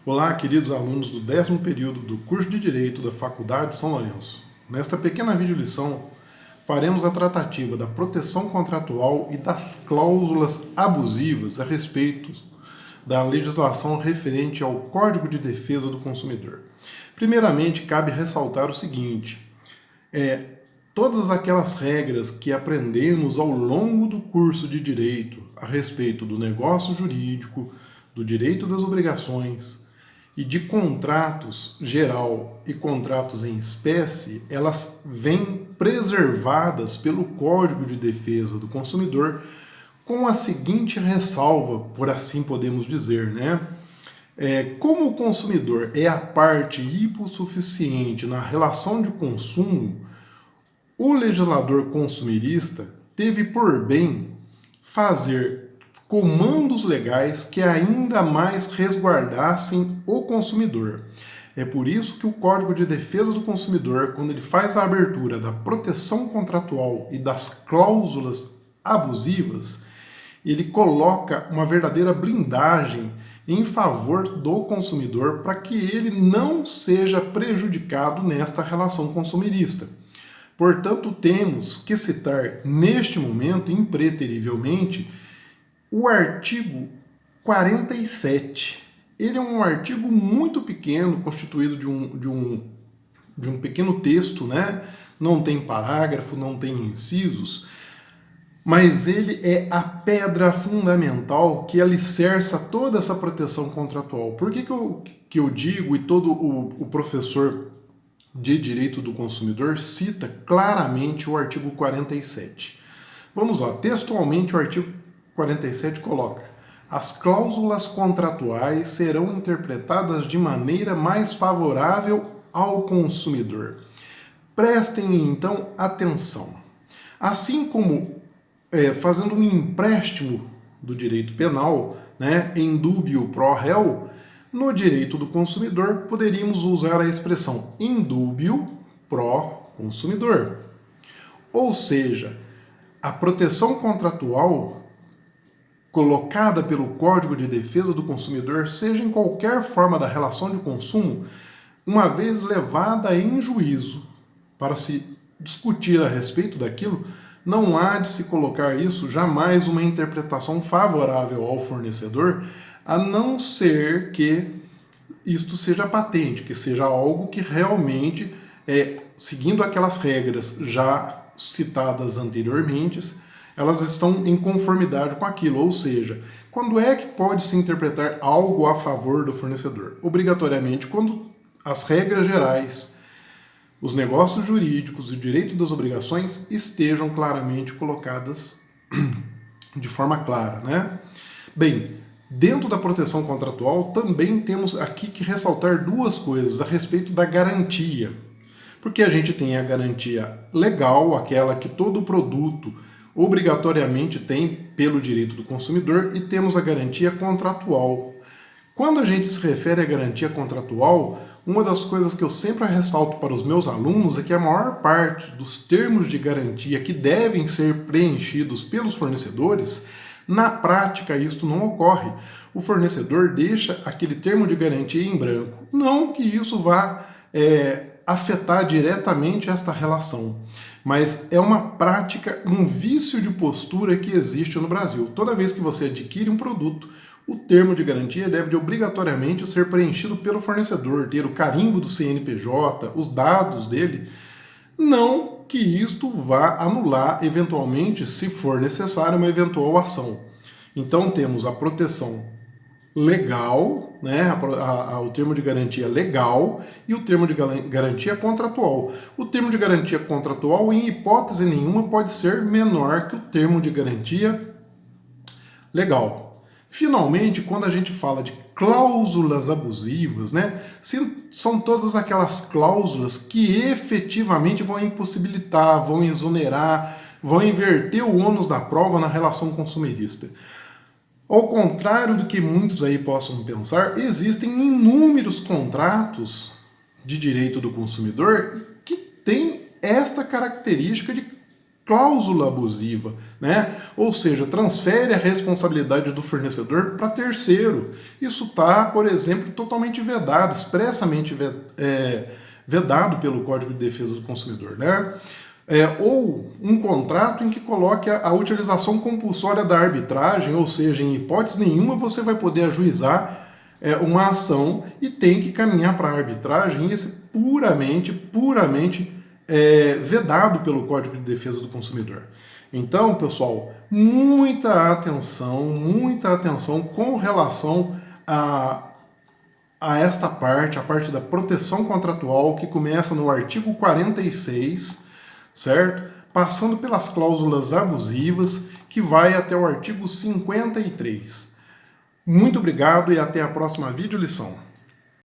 Olá, queridos alunos do 10º período do curso de Direito da Faculdade de São Lourenço. Nesta pequena videolição, faremos a tratativa da proteção contratual e das cláusulas abusivas a respeito da legislação referente ao Código de Defesa do Consumidor. Primeiramente, cabe ressaltar o seguinte, todas aquelas regras que aprendemos ao longo do curso de Direito a respeito do negócio jurídico, do direito das obrigações e de contratos geral e contratos em espécie, elas vêm preservadas pelo Código de Defesa do Consumidor com a seguinte ressalva, por assim podemos dizer, né? Como o consumidor é a parte hipossuficiente na relação de consumo, o legislador consumirista teve por bem fazer comandos legais que ainda mais resguardassem o consumidor. É por isso que o Código de Defesa do Consumidor, quando ele faz a abertura da proteção contratual e das cláusulas abusivas, ele coloca uma verdadeira blindagem em favor do consumidor para que ele não seja prejudicado nesta relação consumirista. Portanto, temos que citar neste momento, impreterivelmente, o artigo 47. Ele é um artigo muito pequeno, constituído de um pequeno texto, né? Não tem parágrafo, não tem incisos, mas ele é a pedra fundamental que alicerça toda essa proteção contratual. Por que eu digo, e todo o professor de Direito do Consumidor cita claramente o artigo 47? Vamos lá, textualmente o artigo 47 coloca: as cláusulas contratuais serão interpretadas de maneira mais favorável ao consumidor. Prestem então atenção. Assim como fazendo um empréstimo do direito penal, né, em dúbio pro réu, no direito do consumidor poderíamos usar a expressão in dúbio pro consumidor. Ou seja, a proteção contratual colocada pelo Código de Defesa do Consumidor, seja em qualquer forma da relação de consumo, uma vez levada em juízo para se discutir a respeito daquilo, não há de se colocar isso jamais uma interpretação favorável ao fornecedor, a não ser que isto seja patente, que seja algo que realmente, seguindo aquelas regras já citadas anteriormente, elas estão em conformidade com aquilo. Ou seja, quando é que pode se interpretar algo a favor do fornecedor? Obrigatoriamente, quando as regras gerais, os negócios jurídicos e o direito das obrigações estejam claramente colocadas de forma clara, né? Bem, dentro da proteção contratual também temos aqui que ressaltar duas coisas a respeito da garantia. Porque a gente tem a garantia legal, aquela que todo produto obrigatoriamente tem pelo direito do consumidor, e temos a garantia contratual. Quando a gente se refere à garantia contratual, uma das coisas que eu sempre ressalto para os meus alunos é que a maior parte dos termos de garantia que devem ser preenchidos pelos fornecedores, na prática isso não ocorre. O fornecedor deixa aquele termo de garantia em branco. Não que isso vá afetar diretamente esta relação, mas é uma prática, um vício de postura que existe no Brasil. Toda vez que você adquire um produto, o termo de garantia deve obrigatoriamente ser preenchido pelo fornecedor, ter o carimbo do CNPJ, os dados dele. Não que isto vá anular, eventualmente, se for necessário, uma eventual ação. Então temos a proteção legal, né, o termo de garantia legal e o termo de garantia contratual. O termo de garantia contratual, em hipótese nenhuma, pode ser menor que o termo de garantia legal. Finalmente, quando a gente fala de cláusulas abusivas, né, são todas aquelas cláusulas que efetivamente vão impossibilitar, vão exonerar, vão inverter o ônus da prova na relação consumerista. Ao contrário do que muitos aí possam pensar, existem inúmeros contratos de direito do consumidor que têm esta característica de cláusula abusiva, né? Ou seja, transfere a responsabilidade do fornecedor para terceiro. Isso está, por exemplo, totalmente vedado, expressamente vedado pelo Código de Defesa do Consumidor, né? Ou um contrato em que coloque a utilização compulsória da arbitragem, ou seja, em hipótese nenhuma você vai poder ajuizar uma ação e tem que caminhar para a arbitragem, e isso é puramente vedado pelo Código de Defesa do Consumidor. Então, pessoal, muita atenção com relação a esta parte, a parte da proteção contratual, que começa no artigo 46, certo? Passando pelas cláusulas abusivas, que vai até o artigo 53. Muito obrigado e até a próxima videolição.